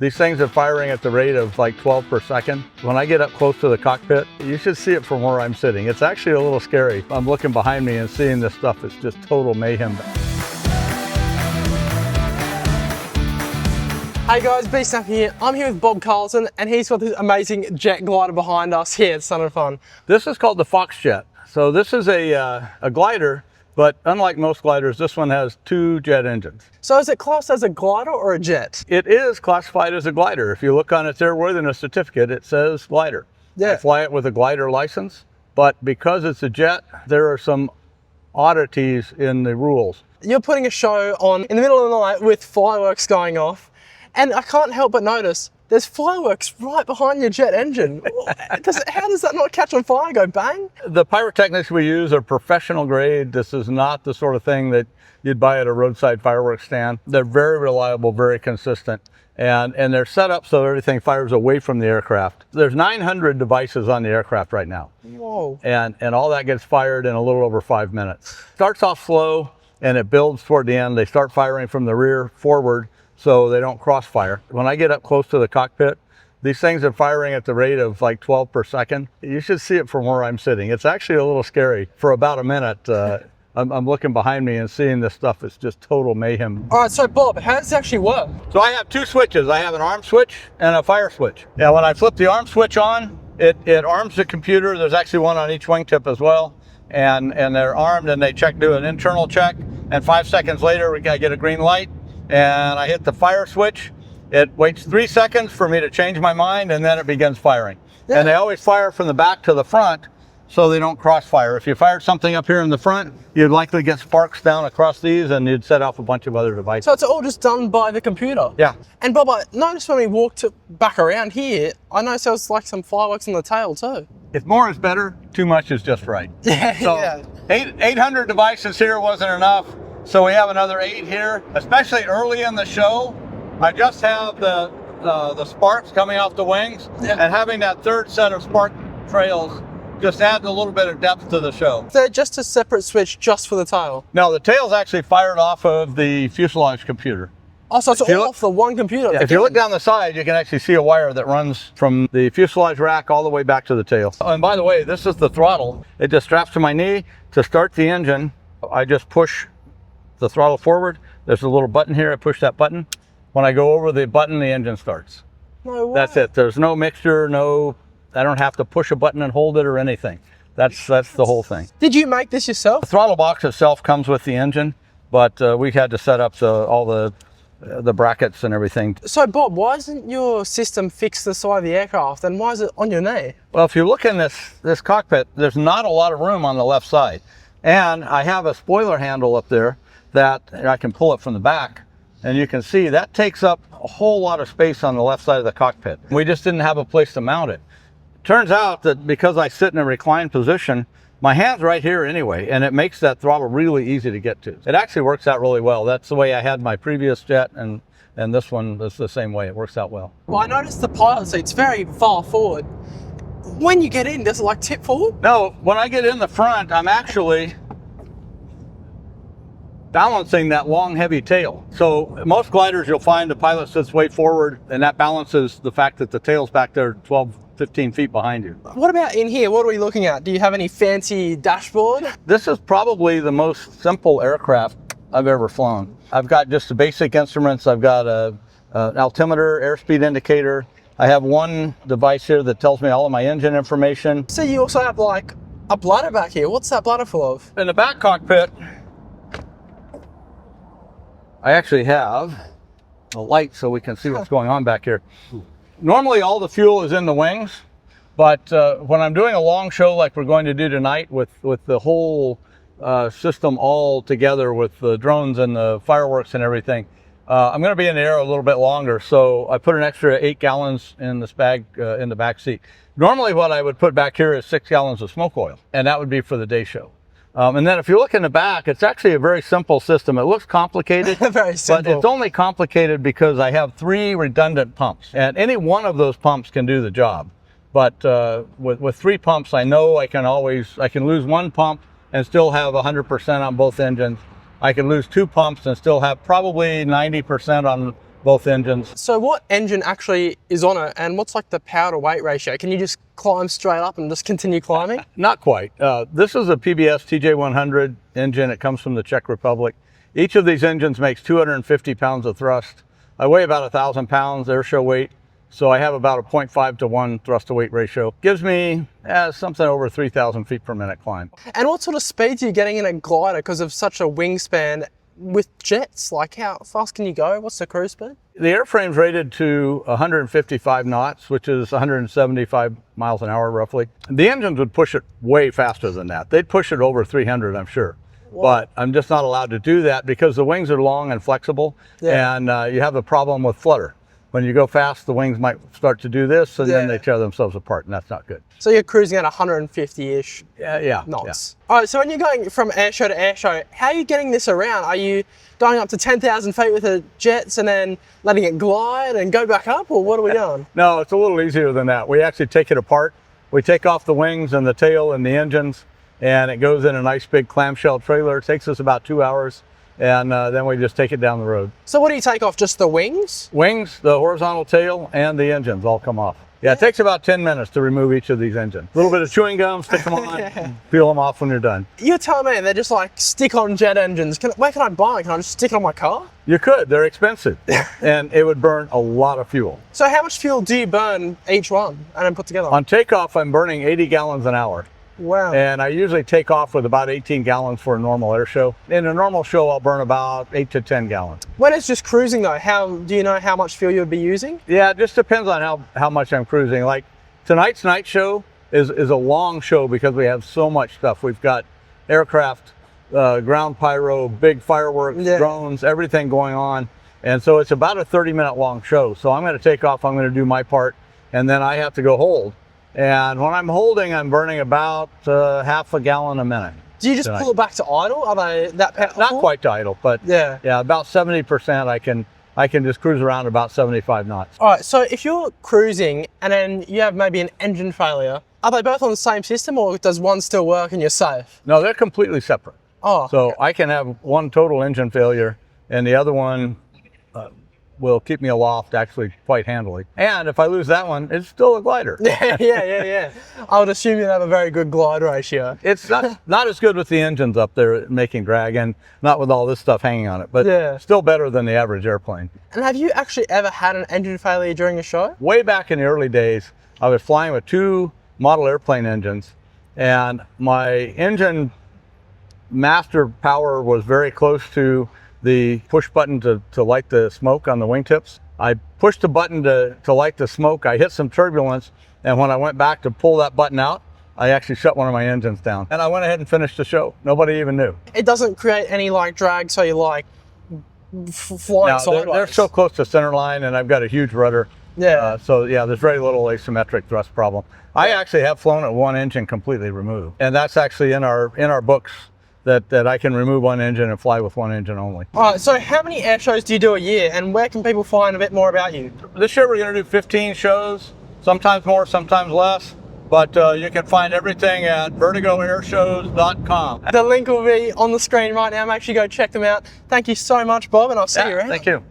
These things are firing at the rate of like 12 per second. When I get up close to the cockpit, you should see it from where I'm sitting. It's actually a little scary. I'm looking behind me and seeing this stuff. It's just total mayhem. Hey guys, BeSnappy here. I'm here with Bob Carlton and he's got this amazing jet glider behind us here at Sun and Fun. This is called the FoxJet. So this is a glider, but unlike most gliders, this one has two jet engines. So is it classed as a glider or a jet? It is classified as a glider. If you look on its airworthiness certificate, it says glider. Yeah. I fly it with a glider license, but because it's a jet, there are some oddities in the rules. You're putting a show on in the middle of the night with fireworks going off, and I can't help but notice there's fireworks right behind your jet engine. How does that not catch on fire and go bang? The pyrotechnics we use are professional grade. This is not the sort of thing that you'd buy at a roadside fireworks stand. They're very reliable, very consistent, and they're set up so everything fires away from the aircraft. There's 900 devices on the aircraft right now. Whoa. And all that gets fired in a little over 5 minutes. Starts off slow and it builds toward the end. They start firing from the rear forward so they don't crossfire. When I get up close to the cockpit, these things are firing at the rate of like 12 per second. You should see it from where I'm sitting. It's actually a little scary. For about a minute, I'm looking behind me and seeing this stuff. It's just total mayhem. All right, so Bob, how does it actually work? So I have two switches. I have an arm switch and a fire switch. Yeah, when I flip the arm switch on, it arms the computer. There's actually one on each wingtip as well. And they're armed and they do an internal check. And 5 seconds later, I get a green light. And I hit the fire switch. It waits 3 seconds for me to change my mind, and then it begins firing. Yeah. And they always fire from the back to the front so they don't crossfire. If you fired something up here in the front, you'd likely get sparks down across these and you'd set off a bunch of other devices. So it's all just done by the computer? Yeah. And Bob, I noticed when we walked back around here, I noticed there was like some fireworks on the tail too. If more is better, too much is just right. Yeah, so yeah. 800 devices here wasn't enough. So we have another 8 here, especially early in the show. I just have the sparks coming off the wings, yeah. And having that third set of spark trails just adds a little bit of depth to the show. They're just a separate switch just for the tail? No, the tail's actually fired off of the fuselage computer. Oh, so it's all off the one computer? Yeah, if you look down the side, you can actually see a wire that runs from the fuselage rack all the way back to the tail. Oh, and by the way, this is the throttle. It just straps to my knee. To start the engine, I just push the throttle forward. There's a little button here. I push that button. When I go over the button, the engine starts. No way. That's it. There's no mixture, I don't have to push a button and hold it or anything. That's the whole thing. Did you make this yourself? The throttle box itself comes with the engine, but we had to set up all the brackets and everything. So Bob, why isn't your system fixed to the side of the aircraft and why is it on your knee? Well, if you look in this cockpit, there's not a lot of room on the left side. And I have a spoiler handle up there that I can pull it from the back, and you can see that takes up a whole lot of space on the left side of the cockpit. We just didn't have a place to mount it. Turns out that because I sit in a reclined position, my hand's right here anyway, and it makes that throttle really easy to get to. It actually works out really well. That's the way I had my previous jet, and this one is the same way. It works out well. Well, I noticed the pilot seat's very far forward. When you get in, does it like tip forward? No, when I get in the front, I'm actually balancing that long, heavy tail. So most gliders, you'll find the pilot sits way forward, and that balances the fact that the tail's back there 12, 15 feet behind you. What about in here? What are we looking at? Do you have any fancy dashboard? This is probably the most simple aircraft I've ever flown. I've got just the basic instruments. I've got an altimeter, airspeed indicator. I have one device here that tells me all of my engine information. So you also have like a bladder back here. What's that bladder full of? In the back cockpit, I actually have a light so we can see what's going on back here. Normally all the fuel is in the wings, but when I'm doing a long show like we're going to do tonight with the whole system all together with the drones and the fireworks and everything, I'm going to be in the air a little bit longer, so I put an extra 8 gallons in this bag in the back seat. Normally what I would put back here is 6 gallons of smoke oil, and that would be for the day show. And then if you look in the back, it's actually a very simple system. It looks complicated, very simple. But it's only complicated because I have 3 redundant pumps, and any one of those pumps can do the job. But with 3 pumps, I know I can lose 1 pump and still have 100% on both engines. I can lose 2 pumps and still have probably 90% both engines. So what engine actually is on it, and what's like the power to weight ratio? Can you just climb straight up and just continue climbing? Not quite. This is a PBS TJ100 engine. It comes from the Czech Republic. Each of these engines makes 250 pounds of thrust. I weigh about 1,000 pounds airshow weight, so I have about a 0.5 to 1 thrust to weight ratio. Gives me something over 3,000 feet per minute climb. And what sort of speeds are you getting in a glider because of such a wingspan with jets? Like how fast can you go? What's the cruise speed? The airframe's rated to 155 knots, which is 175 miles an hour roughly. The engines would push it way faster than that. They'd push it over 300, I'm sure. Wow. But I'm just not allowed to do that because the wings are long and flexible, and you have a problem with flutter. When you go fast, the wings might start to do this, and then they tear themselves apart, and that's not good. So you're cruising at 150-ish knots. Yeah. All right, so when you're going from airshow to airshow, how are you getting this around? Are you going up to 10,000 feet with the jets and then letting it glide and go back up, or what are we doing? No, it's a little easier than that. We actually take it apart. We take off the wings and the tail and the engines, and it goes in a nice big clamshell trailer. It takes us about 2 hours, and then we just take it down the road. So what do you take off, just the wings? Wings, the horizontal tail, and the engines all come off. Yeah, it takes about 10 minutes to remove each of these engines. A little bit of chewing gum, stick them on, peel them off when you're done. You're telling me they're just like stick-on jet engines. Where can I buy them? Can I just stick it on my car? You could, they're expensive, and it would burn a lot of fuel. So how much fuel do you burn each one and then put together? On takeoff, I'm burning 80 gallons an hour. Wow. And I usually take off with about 18 gallons for a normal air show. In a normal show, I'll burn about 8 to 10 gallons. When it's just cruising though, do you know how much fuel you'd be using? Yeah, it just depends on how much I'm cruising. Like tonight's night show is a long show because we have so much stuff. We've got aircraft, ground pyro, big fireworks, drones, everything going on. And so it's about a 30-minute long show. So I'm going to take off, I'm going to do my part, and then I have to go hold. And when I'm holding, I'm burning about half a gallon a minute. Do you just pull it back to idle? Are they that powerful? Not quite to idle, but yeah, about 70%. I can just cruise around about 75 knots. All right, so if you're cruising and then you have maybe an engine failure, are they both on the same system, or does one still work and you're safe? No, they're completely separate. Oh, so okay. I can have one total engine failure, and the other one will keep me aloft actually quite handily. And if I lose that one, it's still a glider. Yeah. I would assume you'd have a very good glide ratio. It's not as good with the engines up there making drag, and not with all this stuff hanging on it, but still better than the average airplane. And have you actually ever had an engine failure during a show? Way back in the early days, I was flying with 2 model airplane engines, and my engine master power was very close to the push button to light the smoke on the wingtips. I pushed the button to light the smoke. I hit some turbulence, and when I went back to pull that button out, I actually shut one of my engines down. And I went ahead and finished the show. Nobody even knew. It doesn't create any like drag, so you like flying sideways? They're so close to center line, and I've got a huge rudder. Yeah. So yeah, there's very little asymmetric thrust problem. I actually have flown at one engine completely removed, and that's actually in our books. That I can remove one engine and fly with one engine only. All right, so how many air shows do you do a year, and where can people find a bit more about you? This year we're going to do 15 shows, sometimes more, sometimes less, but you can find everything at vertigoairshows.com. The link will be on the screen right now. Make sure you go check them out. Thank you so much, Bob, and I'll see you around. Thank you.